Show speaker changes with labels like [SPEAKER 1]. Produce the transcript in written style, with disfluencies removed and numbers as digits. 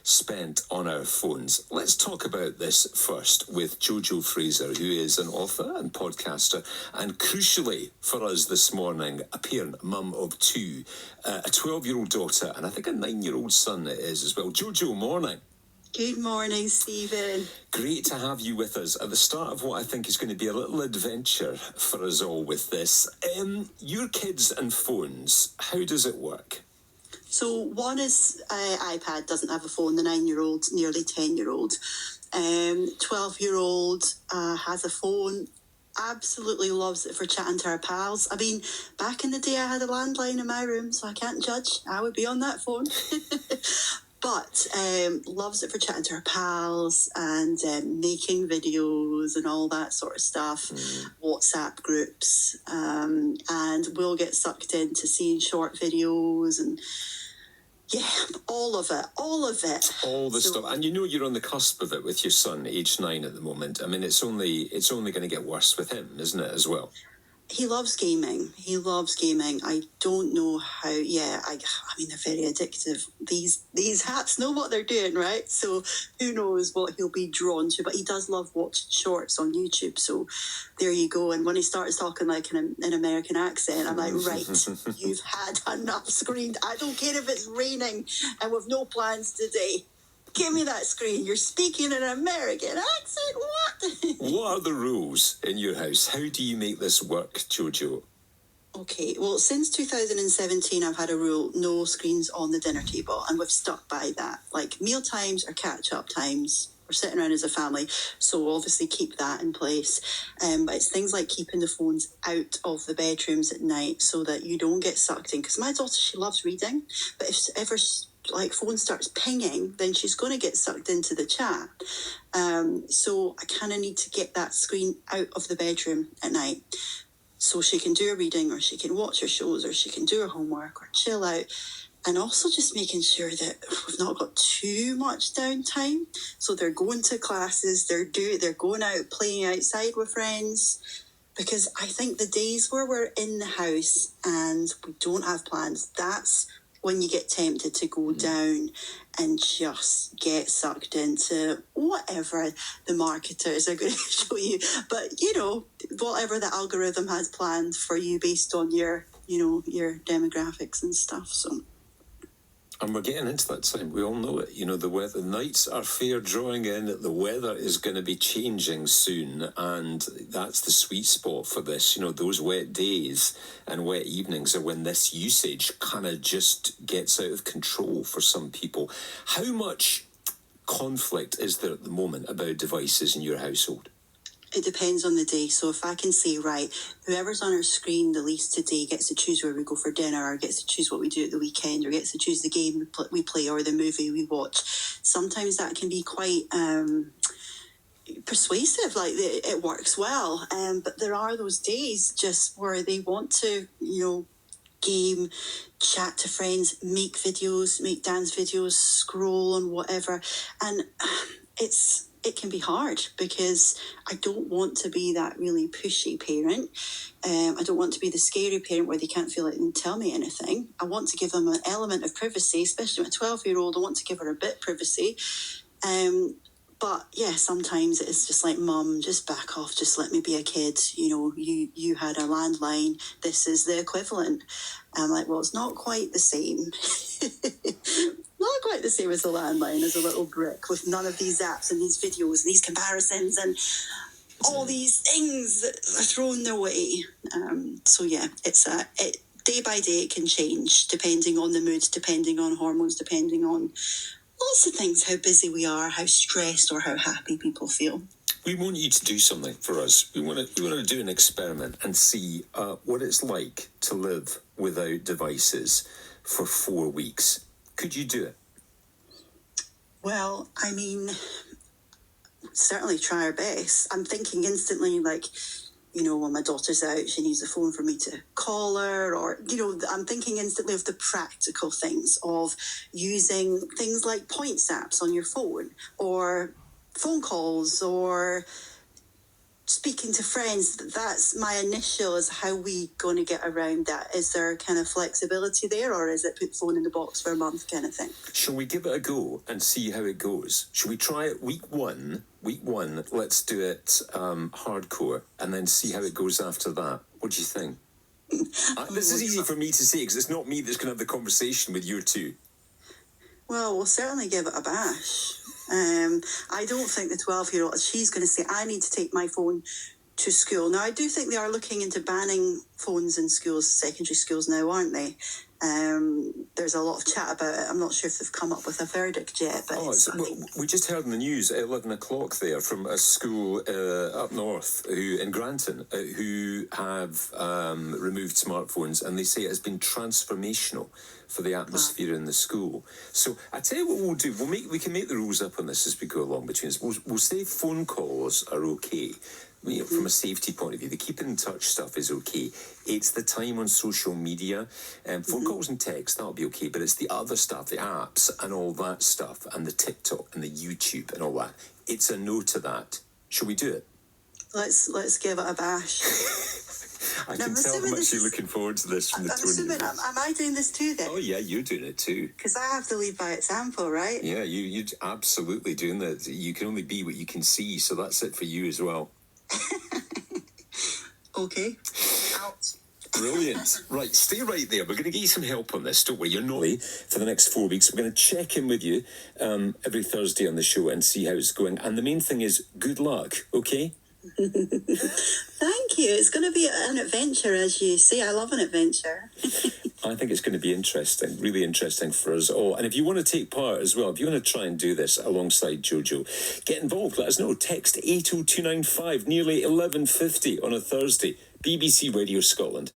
[SPEAKER 1] spent on our phones. Let's talk about this first with Jojo Fraser, who is an author and podcaster, and crucially for us this morning, a parent, mum of two, a 12-year-old daughter, and I think a 9-year-old son it is as well. Jojo, morning.
[SPEAKER 2] Good morning, Stephen.
[SPEAKER 1] Great to have you with us at the start of what I think is going to be a little adventure for us all with this. Your kids and phones, how does it work?
[SPEAKER 2] So one is iPad, doesn't have a phone, the 9-year-old, nearly 10-year-old. 12-year-old has a phone, absolutely loves it for chatting to her pals. I mean, back in the day I had a landline in my room, so I can't judge. I would be on that phone. But loves it for chatting to her pals and making videos and all that sort of stuff, WhatsApp groups, and we'll get sucked into seeing short videos and all of it. All the
[SPEAKER 1] stuff. And you know you're on the cusp of it with your son, age 9 at the moment. I mean, it's only going to get worse with him, isn't it, as well?
[SPEAKER 2] He loves gaming. I don't know how. I mean, they're very addictive. These hats know what they're doing, right? So who knows what he'll be drawn to? But he does love watching shorts on YouTube. So there you go. And when he starts talking like an American accent, I'm like, right, you've had enough screen. I don't care if it's raining and we've no plans today. Give me that screen. You're speaking an American accent. What?
[SPEAKER 1] What are the rules in your house? How do you make this work, Jojo?
[SPEAKER 2] Okay, well, since 2017, I've had a rule, no screens on the dinner table, and we've stuck by that. Like meal times or catch-up times, we're sitting around as a family, so we'll obviously keep that in place. But it's things like keeping the phones out of the bedrooms at night so that you don't get sucked in. Because my daughter, she loves reading, but if ever phone starts pinging, then she's going to get sucked into the chat. So I kind of need to get that screen out of the bedroom at night so she can do her reading or she can watch her shows or she can do her homework or chill out. And also just making sure that we've not got too much downtime. So they're going to classes, they're going out playing outside with friends. Because I think the days where we're in the house and we don't have plans, that's when you get tempted to go down and just get sucked into whatever the marketers are going to show you. But, whatever the algorithm has planned for you based on your demographics and stuff. So.
[SPEAKER 1] And we're getting into that time. We all know it. The weather, nights are fair drawing in. The weather is going to be changing soon. And that's the sweet spot for this. Those wet days and wet evenings are when this usage kind of just gets out of control for some people. How much conflict is there at the moment about devices in your household?
[SPEAKER 2] It depends on the day. So if I can say, right, whoever's on our screen the least today gets to choose where we go for dinner or gets to choose what we do at the weekend or gets to choose the game we play or the movie we watch. Sometimes that can be quite persuasive, like it works well. But there are those days just where they want to, game, chat to friends, make videos, make dance videos, scroll on whatever. And it can be hard because I don't want to be that really pushy parent. I don't want to be the scary parent where they can't feel like they can tell me anything. I want to give them an element of privacy, especially with a 12-year-old. I want to give her a bit of privacy. But yeah, sometimes it's just like, Mum, just back off. Just let me be a kid. You had a landline. This is the equivalent. I'm like, well, it's not quite the same. Not quite the same as a landline, as a little brick with none of these apps and these videos and these comparisons and all these things that are thrown their way. So yeah, it's day by day it can change depending on the mood, depending on hormones, depending on lots of things, how busy we are, how stressed or how happy people feel.
[SPEAKER 1] We want you to do something for us. We want to do an experiment and see what it's like to live without devices for 4 weeks. Could you do it?
[SPEAKER 2] Well, I mean, certainly try our best. I'm thinking instantly, like, when my daughter's out, she needs a phone for me to call her, or, I'm thinking instantly of the practical things of using things like points apps on your phone, or phone calls, or speaking to friends, that's my initial is how we going to get around that. Is there kind of flexibility there, or is it put phone in the box for a month kind of thing?
[SPEAKER 1] Shall we give it a go and see how it goes? Shall we try it week one? Week one, let's do it hardcore and then see how it goes after that. What do you think? This is easy for me to say because it's not me that's going to have the conversation with you two.
[SPEAKER 2] Well, we'll certainly give it a bash. I don't think the 12-year-old, she's going to say, I need to take my phone to school. Now, I do think they are looking into banning phones in schools, secondary schools now, aren't they? There's a lot of chat about it. I'm not sure if they've come up with a verdict yet. But
[SPEAKER 1] we just heard in the news at 11 o'clock there from a school up north in Granton who have removed smartphones, and they say it has been transformational for the atmosphere in the school. So I tell you what we'll do. We can make the rules up on this as we go along between us. We'll say phone calls are okay. From a safety point of view, the keeping in touch stuff is okay. It's the time on social media, phone calls and text, that'll be okay, but it's the other stuff, the apps and all that stuff, and the TikTok and the YouTube and all that. It's a no to that. Shall we do it?
[SPEAKER 2] Let's give it a bash.
[SPEAKER 1] I can tell how much you're looking forward to this from the tone of your voice.
[SPEAKER 2] Am I doing this too then?
[SPEAKER 1] Oh yeah, you're doing it too.
[SPEAKER 2] Because I have to lead by example, right?
[SPEAKER 1] Yeah, you're absolutely doing that. You can only be what you can see, so that's it for you as well.
[SPEAKER 2] Okay. Out.
[SPEAKER 1] Brilliant. Right, stay right there. We're going to get you some help on this, don't we? You're not for the next 4 weeks. We're going to check in with you every Thursday on the show and see how it's going. And the main thing is good luck, okay?
[SPEAKER 2] Thank you. It's going to be an adventure, as you say. I love an adventure.
[SPEAKER 1] I think it's going to be interesting, really interesting for us all. And if you want to take part as well, if you want to try and do this alongside Jojo, get involved. Let us know. Text 80295, nearly 11:50 on a Thursday. BBC Radio Scotland.